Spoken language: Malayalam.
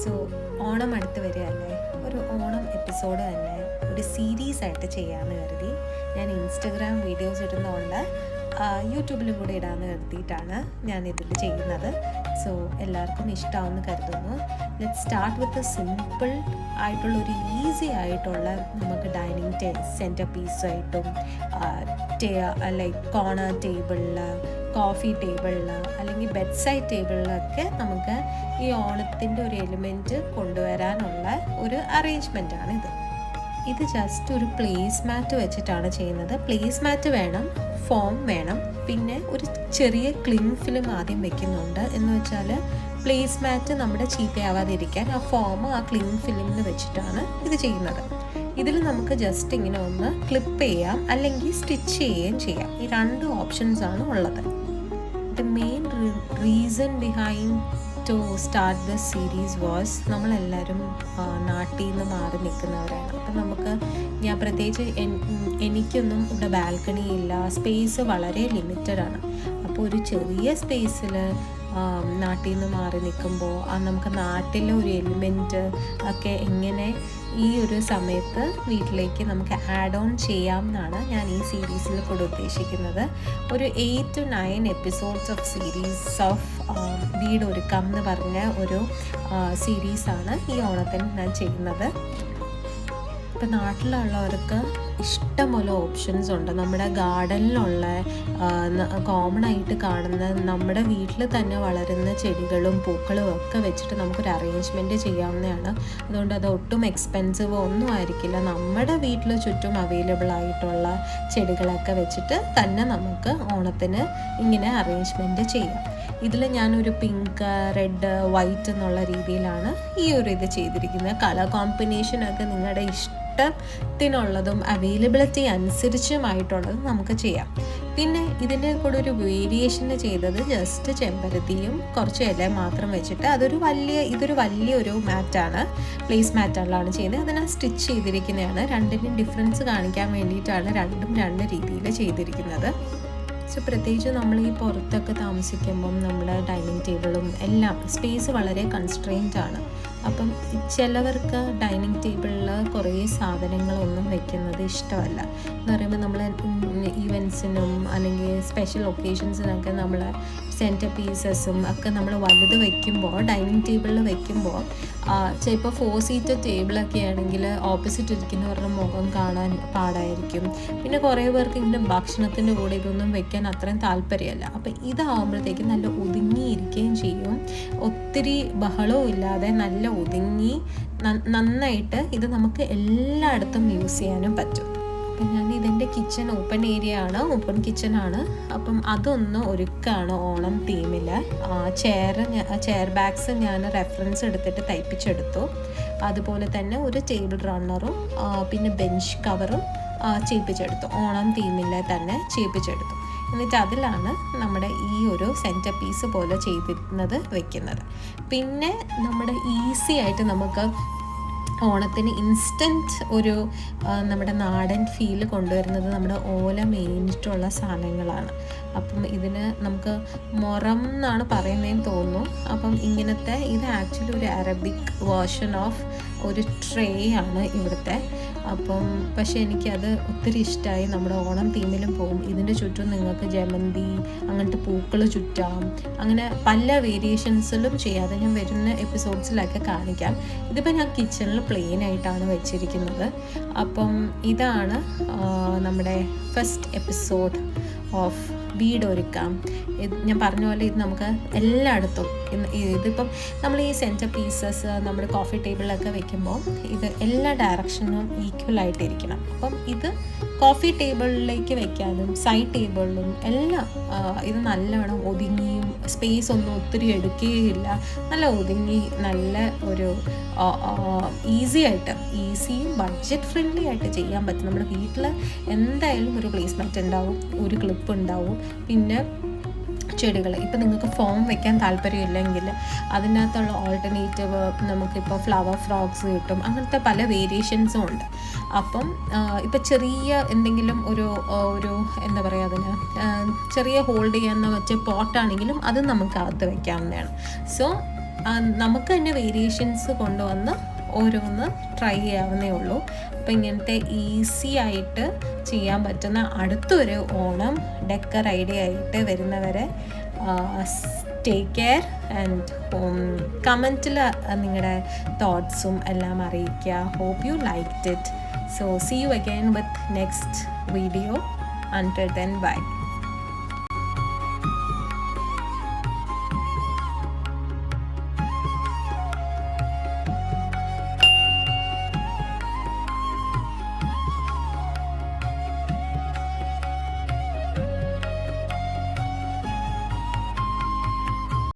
സോ ഓണം അടുത്ത് വരികയല്ലേ, ഒരു ഓണം എപ്പിസോഡ് തന്നെ ഒരു സീരീസ് ആയിട്ട് ചെയ്യാമെന്ന് കരുതി. ഞാൻ ഇൻസ്റ്റഗ്രാം വീഡിയോസ് ഇടുന്നതുകൊണ്ട് യൂട്യൂബിലും കൂടെ ഇടാമെന്ന് കരുതിയിട്ടാണ് ഞാനിതിൽ ചെയ്യുന്നത്. സോ എല്ലാവർക്കും ഇഷ്ടമാണെന്ന് കരുതുന്നു. ലെറ്റ് സ്റ്റാർട്ട് വിത്ത് സിമ്പിൾ ആയിട്ടുള്ള ഒരു ഈസി ആയിട്ടുള്ള നമുക്ക് ഡൈനിങ് സെൻറ്റർ പീസായിട്ടും ലൈക്ക് കോർണർ ടേബിളിൽ, കോഫി ടേബിളിൽ അല്ലെങ്കിൽ ബെഡ് സൈഡ് ടേബിളിലൊക്കെ നമുക്ക് ഈ ഓണത്തിൻ്റെ ഒരു എലിമെൻറ്റ് കൊണ്ടുവരാനുള്ള ഒരു അറേഞ്ച്മെൻറ്റാണ് ഇത് ജസ്റ്റ് ഒരു പ്ലേസ് മാറ്റ് വെച്ചിട്ടാണ് ചെയ്യുന്നത്. പ്ലേസ് മാറ്റ് വേണം, ഫോം വേണം, പിന്നെ ഒരു ചെറിയ ക്ലിങ് ഫിലിം ആദ്യം വെക്കുന്നുണ്ട്. എന്ന് വെച്ചാൽ പ്ലേസ് മാറ്റ് നമ്മുടെ ചീത്തയാവാതിരിക്കാൻ ആ ഫോം ആ ക്ലിങ് ഫിലിമിൽ വെച്ചിട്ടാണ് ഇത് ചെയ്യുന്നത്. ഇതിൽ നമുക്ക് ജസ്റ്റ് ഇങ്ങനെ ഒന്ന് ക്ലിപ്പ് ചെയ്യാം അല്ലെങ്കിൽ സ്റ്റിച്ച് ചെയ്യുകയും ചെയ്യാം. ഈ രണ്ട് ഓപ്ഷൻസ് ആണ് ഉള്ളത്. The main reason behind to start this series was, നമ്മളെല്ലാവരും നാട്ടിൽ നിന്ന് മാറി നിൽക്കുന്നവരാണ്. അപ്പം ഞാൻ പ്രത്യേകിച്ച് എനിക്കൊന്നും ഇവിടെ ബാൽക്കണി ഇല്ല, സ്പേസ് വളരെ ലിമിറ്റഡ് ആണ്. അപ്പോൾ ഒരു ചെറിയ സ്പേസിൽ നാട്ടിൽ നിന്ന് മാറി നിൽക്കുമ്പോൾ നമുക്ക് നാട്ടിലെ ഒരു എലിമെൻറ്റ് ഒക്കെ എങ്ങനെ ഈ ഒരു സമയത്ത് വീട്ടിലേക്ക് നമുക്ക് ആഡ് ഓൺ ചെയ്യാം എന്നാണ് ഞാൻ ഈ സീരീസിൽ കൂടെ ഉദ്ദേശിക്കുന്നത്. ഒരു 8 to 9 episodes of series of വീടൊരുക്കാം എന്ന് പറഞ്ഞ ഒരു സീരീസാണ് ഈ ഓണത്തിന് ഞാൻ ചെയ്യുന്നത്. ഇപ്പം നാട്ടിലുള്ളവർക്ക് ഇഷ്ടംപോലെ ഓപ്ഷൻസ് ഉണ്ട്. നമ്മുടെ ഗാർഡനിലുള്ള കോമൺ ആയിട്ട് കാണുന്ന നമ്മുടെ വീട്ടിൽ തന്നെ വളരുന്ന ചെടികളും പൂക്കളും ഒക്കെ വെച്ചിട്ട് നമുക്കൊരു അറേഞ്ച്മെൻറ്റ് ചെയ്യാവുന്നതാണ്. അതുകൊണ്ട് അത് ഒട്ടും എക്സ്പെൻസീവ് ഒന്നും ആയിരിക്കില്ല. നമ്മുടെ വീട്ടിൽ ചുറ്റും അവൈലബിൾ ആയിട്ടുള്ള ചെടികളൊക്കെ വെച്ചിട്ട് തന്നെ നമുക്ക് ഓണത്തിന് ഇങ്ങനെ അറേഞ്ച്മെൻറ്റ് ചെയ്യാം. ഇതിൽ ഞാനൊരു പിങ്ക്, റെഡ്, വൈറ്റ് എന്നുള്ള രീതിയിലാണ് ഈ ഒരു ഇത് ചെയ്തിരിക്കുന്നത്. കളർ കോമ്പിനേഷനൊക്കെ നിങ്ങളുടെ ഇഷ്ടത്തിനുള്ളതും അവൈലബിലിറ്റി അനുസരിച്ചുമായിട്ടുള്ളതും നമുക്ക് ചെയ്യാം. പിന്നെ ഇതിൻ്റെ കൂടെ ഒരു വേരിയേഷന് ചെയ്തത് ജസ്റ്റ് ചെമ്പരത്തിയും കുറച്ച് ഇല മാത്രം വെച്ചിട്ട് ഇതൊരു വലിയൊരു മാറ്റാണ്, പ്ലേസ് മാറ്റുകളാണ് ചെയ്യുന്നത്. അതിനെ സ്റ്റിച്ച് ചെയ്തിരിക്കുന്നതാണ്. രണ്ടിനും ഡിഫറൻസ് കാണിക്കാൻ വേണ്ടിയിട്ടാണ് രണ്ടും രണ്ട് രീതിയിൽ ചെയ്തിരിക്കുന്നത്. സോ പ്രത്യേകിച്ച് നമ്മൾ ഈ പുറത്തൊക്കെ താമസിക്കുമ്പം നമ്മുടെ ഡൈനിങ് ടേബിളും എല്ലാം സ്പേസ് വളരെ കൺസ്ട്രെയിൻഡ് ആണ്. അപ്പം ചിലവർക്ക് ഡൈനിങ് ടേബിളിൽ കുറേ സാധനങ്ങളൊന്നും വെക്കുന്നത് ഇഷ്ടമല്ല. എന്ന് പറയുമ്പോൾ നമ്മൾ ഈവൻസിനും അല്ലെങ്കിൽ സ്പെഷ്യൽ ഒക്കേഷൻസിനൊക്കെ നമ്മൾ സെൻറ്റർ പീസസും ഒക്കെ നമ്മൾ വലുത് വയ്ക്കുമ്പോൾ, ഡൈനിങ് ടേബിളിൽ വയ്ക്കുമ്പോൾ ചിലപ്പോൾ 4 സീറ്റർ ടേബിളൊക്കെ ആണെങ്കിൽ ഓപ്പോസിറ്റ് ഇരിക്കുന്നവരുടെ മുഖം കാണാൻ പാടായിരിക്കും. പിന്നെ കുറേ പേർക്ക് ഇങ്ങനെ ഭക്ഷണത്തിൻ്റെ കൂടെ ഇതൊന്നും വെക്കാൻ അത്രയും താല്പര്യമല്ല. അപ്പം ഇതാകുമ്പോഴത്തേക്കും നല്ല ഒതുങ്ങിയിരിക്കുകയും ചെയ്യും. ഒത്തിരി ബഹളവും ഇല്ലാതെ നല്ല ഒതുങ്ങി നന്നായിട്ട് ഇത് നമുക്ക് എല്ലായിടത്തും യൂസ് ചെയ്യാനും പറ്റും. അപ്പം ഞാൻ ഇതെൻ്റെ കിച്ചൺ ഓപ്പൺ കിച്ചണാണ്. അപ്പം അതൊന്ന് ഒരുക്കാണ് ഓണം തീമിൽ. ചെയർ ബാഗ്സ് ഞാൻ റെഫറൻസ് എടുത്തിട്ട് തയ്പ്പിച്ചെടുത്തു. അതുപോലെ തന്നെ ഒരു ടേബിൾ റണ്ണറും പിന്നെ ബെഞ്ച് കവറും ചെയ്യിപ്പിച്ചെടുത്തു. ഓണം തീമിൽ തന്നെ ചെയ്യിപ്പിച്ചെടുത്തു. എന്നിട്ട് അതിലാണ് നമ്മുടെ ഈ ഒരു സെൻറ്റർ പീസ് പോലെ ചെയ്തിരുന്നത് വെക്കുന്നത്. പിന്നെ നമ്മുടെ ഈസി ആയിട്ട് നമുക്ക് ഓണത്തിന് ഇൻസ്റ്റൻറ്റ് ഒരു നമ്മുടെ നാടൻ ഫീൽ കൊണ്ടുവരുന്നത് നമ്മുടെ ഓല മേഞ്ഞിട്ടുള്ള സാധനങ്ങളാണ്. അപ്പം ഇതിന് നമുക്ക് മൊറം എന്നാണ് പറയുന്നതെന്ന് തോന്നുന്നു. അപ്പം ഇത് ആക്ച്വലി ഒരു അറബിക് വേർഷൻ ഓഫ് ഒരു ട്രേ ആണ് ഇവിടുത്തെ. അപ്പം പക്ഷേ എനിക്കത് ഒത്തിരി ഇഷ്ടമായി. നമ്മുടെ ഓണം തീമിലും പോകും. ഇതിൻ്റെ ചുറ്റും നിങ്ങൾക്ക് ജമന്തി അങ്ങനത്തെ പൂക്കൾ ചുറ്റാം. അങ്ങനെ പല വേരിയേഷൻസിലും ചെയ്യാതെ ഞാൻ വരുന്ന എപ്പിസോഡ്സിലൊക്കെ കാണിക്കാം. ഇതിപ്പോൾ ഞാൻ കിച്ചണിൽ പ്ലെയിൻ ആയിട്ടാണ് വെച്ചിരിക്കുന്നത്. അപ്പം ഇതാണ് നമ്മുടെ ഫസ്റ്റ് എപ്പിസോഡ് ഓഫ് വീടൊരുക്കാം. ഞാൻ പറഞ്ഞ പോലെ ഇത് നമുക്ക് എല്ലായിടത്തും ഇതിപ്പം നമ്മൾ ഈ സെൻറ്റർ പീസസ് നമ്മുടെ കോഫി ടേബിളിലൊക്കെ വെക്കുമ്പോൾ ഇത് എല്ലാ ഡയറക്ഷനും ഈക്വലായിട്ടിരിക്കണം. അപ്പം ഇത് കോഫി ടേബിളിലേക്ക് വെക്കാനും സൈഡ് ടേബിളിലും എല്ലാം ഇത് നല്ലവണ്ണം ഒതുങ്ങിയും സ്പേസ് ഒന്നും ഒത്തിരി എടുക്കുകയില്ല. നല്ല ഒതുങ്ങി നല്ല ഒരു ഈസിയും ബഡ്ജറ്റ് ഫ്രണ്ട്ലി ആയിട്ട് ചെയ്യാൻ പറ്റും. നമ്മുടെ വീട്ടിൽ എന്തായാലും ഒരു പ്ലേസ്മെൻറ്റ് ഉണ്ടാവും, ഒരു ക്ലിപ്പ് ഉണ്ടാവും. പിന്നെ ചെടികൾ ഇപ്പം നിങ്ങൾക്ക് ഫോം വെക്കാൻ താല്പര്യമില്ലെങ്കിൽ അതിനകത്തുള്ള ഓൾട്ടർനേറ്റീവ് നമുക്കിപ്പോൾ ഫ്ലവർ ഫ്രോഗ്സ് കിട്ടും. അങ്ങനത്തെ പല വേരിയേഷൻസും ഉണ്ട്. അപ്പം ഇപ്പം ചെറിയ എന്തെങ്കിലും ഒരു എന്താ പറയുക, അതിന് ചെറിയ ഹോൾഡ് ചെയ്യാവുന്ന വെച്ച പോട്ടാണെങ്കിലും അത് നമുക്ക് അകത്ത് വെക്കാവുന്നതാണ്. സോ നമുക്ക് തന്നെ വേരിയേഷൻസ് കൊണ്ടുവന്ന് ഓരോന്ന് ട്രൈ ചെയ്യാവുന്നേ ഉള്ളൂ. അപ്പോൾ ഇങ്ങനത്തെ ഈസി ആയിട്ട് ചെയ്യാൻ പറ്റുന്ന അടുത്തൊരു ഓണം ഡെക്കർ ഐഡിയ ആയിട്ട് വരുന്നവരെ ടേക്ക് കെയർ ആൻഡ് കമൻറ്റിൽ നിങ്ങളുടെ തോട്ട്സും എല്ലാം അറിയിക്കുക. Hope you liked it. So see you again with next video. Until then, bye.